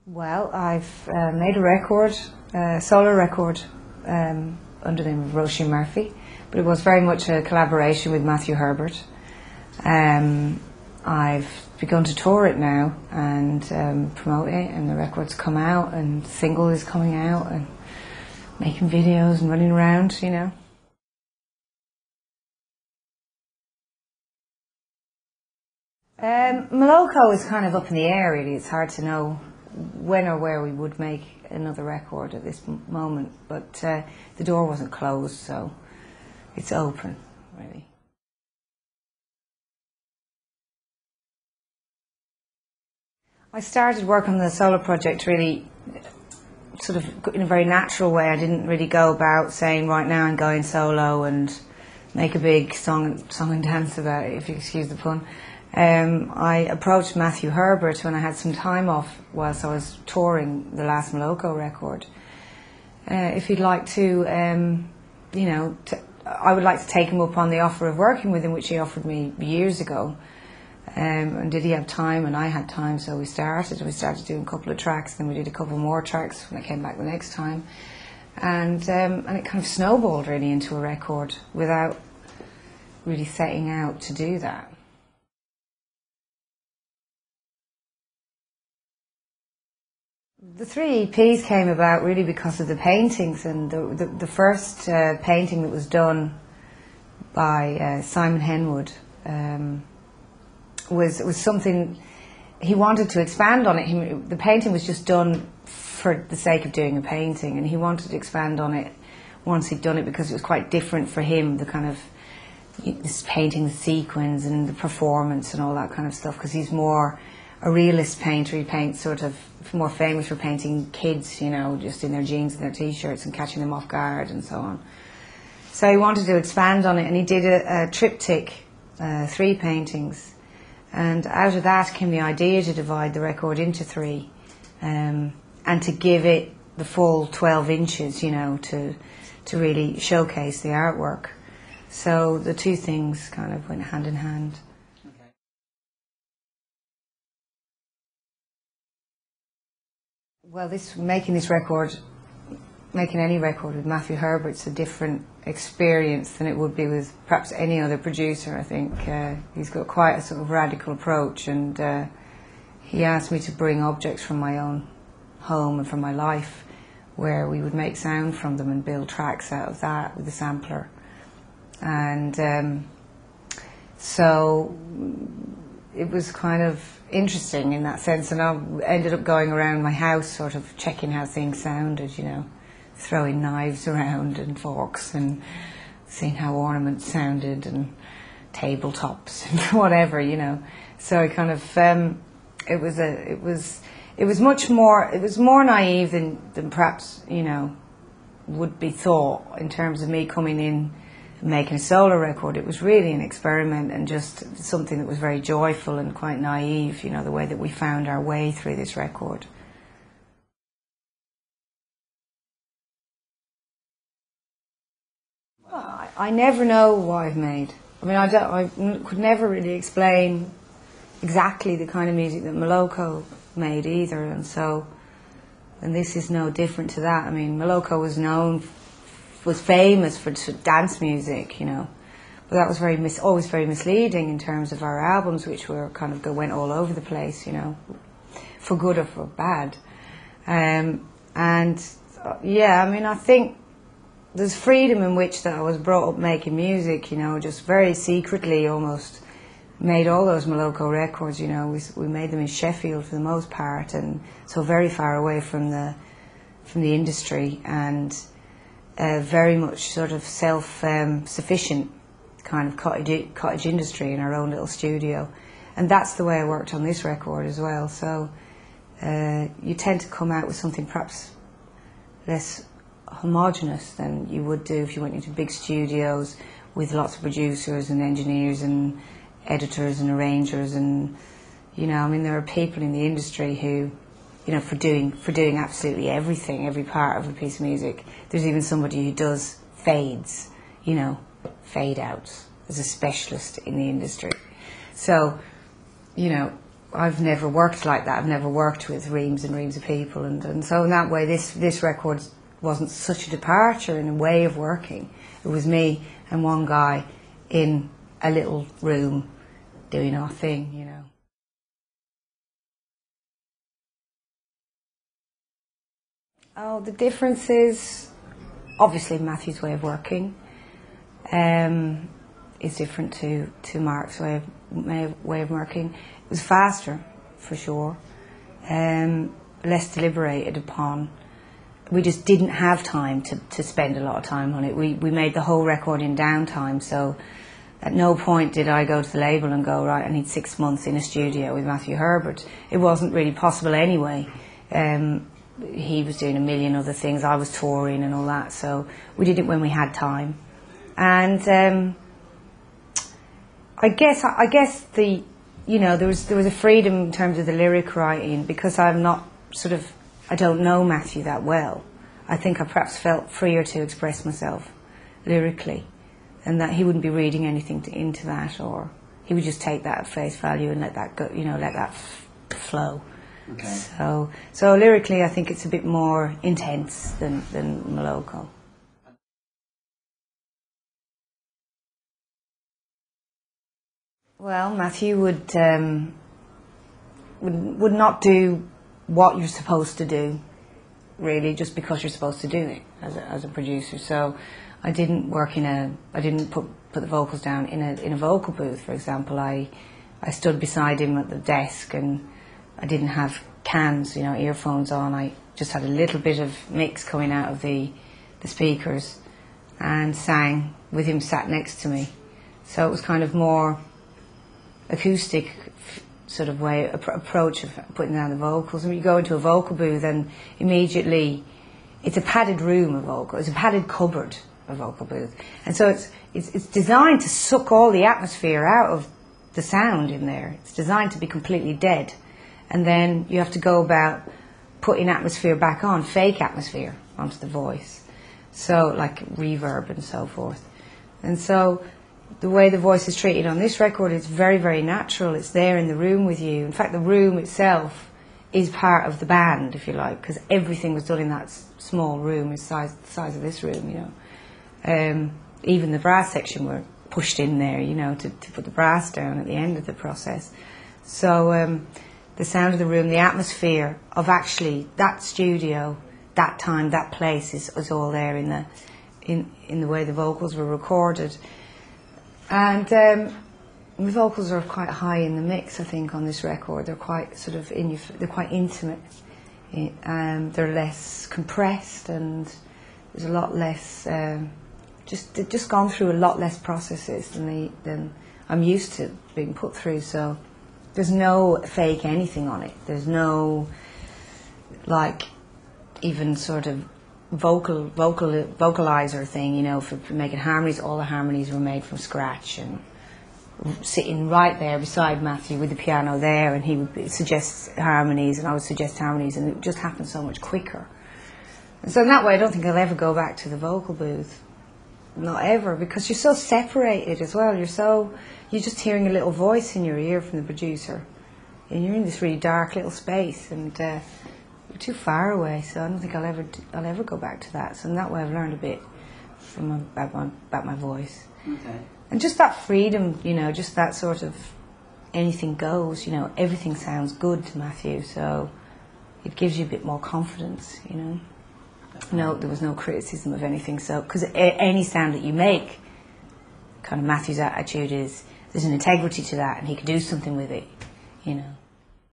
Well, I've made a record, a solo record, under the name of Róisín Murphy, but it was very much a collaboration with Matthew Herbert. I've begun to tour it now and promote it, and the record's come out, and the single is coming out, and making videos and running around, you know. Moloko is kind of up in the air, really. It's hard to know when or where we would make another record at this moment, but the door wasn't closed, so it's open, really. I started work on the solo project really sort of in a very natural way. I didn't really go about saying, right now I'm going solo and make a big song and dance about it, if you excuse the pun. I approached Matthew Herbert when I had some time off whilst I was touring the last Moloko record. If he'd like to, I would like to take him up on the offer of working with him, which he offered me years ago. And did he have time? And I had time, so we started doing a couple of tracks, then we did a couple more tracks when I came back the next time. And it kind of snowballed really into a record without really setting out to do that. The three EPs came about really because of the paintings, and the first painting that was done by Simon Henwood was something he wanted to expand on it. The painting was just done for the sake of doing a painting, and he wanted to expand on it once he'd done it because it was quite different for him, the kind of this painting, the sequins and the performance and all that kind of stuff, because he's more a realist painter. He paints sort of more famous for painting kids, you know, just in their jeans and their t-shirts and catching them off guard and so on. So he wanted to expand on it, and he did a triptych, 3 paintings, and out of that came the idea to divide the record into 3 and to give it the full 12 inches, you know, to really showcase the artwork. So the 2 things kind of went hand in hand. Well, making any record with Matthew Herbert's a different experience than it would be with perhaps any other producer. I think he's got quite a sort of radical approach, and he asked me to bring objects from my own home and from my life, where we would make sound from them and build tracks out of that with the sampler. And so it was kind of interesting in that sense, and I ended up going around my house sort of checking how things sounded, you know, throwing knives around and forks and seeing how ornaments sounded and tabletops and whatever, you know. So it kind of it was more naive than perhaps, you know, would be thought in terms of me coming in making a solo record. It was really an experiment and just something that was very joyful and quite naive, you know, the way that we found our way through this record. Well, I never know what I've made. I mean, I could never really explain exactly the kind of music that Moloko made either, and this is no different to that. I mean, Moloko was famous for dance music, you know, but that was always very misleading in terms of our albums, which were kind of went all over the place, you know, for good or for bad. Yeah, I mean, I think there's freedom in which that I was brought up making music, you know, just very secretly almost made all those Moloko records, you know. We made them in Sheffield for the most part, and so very far away from the industry, and very much sort of self-sufficient kind of cottage industry in our own little studio. And that's the way I worked on this record as well. So you tend to come out with something perhaps less homogenous than you would do if you went into big studios with lots of producers and engineers and editors and arrangers, and, you know, I mean, there are people in the industry who, you know, for doing absolutely everything, every part of a piece of music. There's even somebody who does fades, you know, fade outs, as a specialist in the industry. So, you know, I've never worked like that. I've never worked with reams and reams of people, and so in that way, this record wasn't such a departure in a way of working. It was me and one guy in a little room doing our thing, you know. Oh, the difference is obviously Matthew's way of working is different to Mark's way of working. It was faster, for sure, less deliberated upon. We just didn't have time to spend a lot of time on it. We made the whole record in downtime, so at no point did I go to the label and go, right, I need 6 months in a studio with Matthew Herbert. It wasn't really possible anyway. He was doing a million other things, I was touring and all that, so we did it when we had time. And I guess the, you know, there was a freedom in terms of the lyric writing, because I'm not I don't know Matthew that well. I think I perhaps felt freer to express myself lyrically, and that he wouldn't be reading anything into that, or he would just take that at face value and let that go, you know, let that flow. Okay. So lyrically, I think it's a bit more intense than Moloko. Well, Matthew would not do what you're supposed to do, really, just because you're supposed to do it as a producer. So I didn't put the vocals down in a vocal booth, for example. I stood beside him at the desk, and I didn't have cans, you know, earphones on. I just had a little bit of mix coming out of the speakers, and sang with him sat next to me. So it was kind of more acoustic sort of approach of putting down the vocals. And when you go into a vocal booth, and immediately it's a padded room, it's a padded cupboard, a vocal booth, and so it's designed to suck all the atmosphere out of the sound in there. It's designed to be completely dead, and then you have to go about putting atmosphere back on, fake atmosphere onto the voice, so like reverb and so forth. And so the way the voice is treated on this record is very, very natural. It's there in the room with you. In fact, the room itself is part of the band, if you like, because everything was done in that small room, the size of this room, you know. Even the brass section were pushed in there, you know, to put the brass down at the end of the process. So the sound of the room, the atmosphere of actually that studio, that time, that place is all there in the way the vocals were recorded. And the vocals are quite high in the mix, I think, on this record. They're quite sort of they're quite intimate. They're less compressed, and there's a lot less. They've just gone through a lot less processes than I'm used to being put through. So there's no fake anything on it. There's no like even sort of vocalizer thing, you know, for making harmonies. All the harmonies were made from scratch, and sitting right there beside Matthew with the piano there, and he would suggest harmonies and I would suggest harmonies, and it just happened so much quicker. And so in that way I don't think I'll ever go back to the vocal booth, not ever, because you're so separated as well. You're just hearing a little voice in your ear from the producer, and you're in this really dark little space, and you're too far away, so I don't think I'll ever go back to that. So in that way I've learned a bit about my voice. Okay. And just that freedom, you know, just that sort of anything goes, you know, everything sounds good to Matthew, so it gives you a bit more confidence, you know. No, there was no criticism of anything, so, because any sound that you make, kind of Matthew's attitude is, there's an integrity to that, and he can do something with it, you know.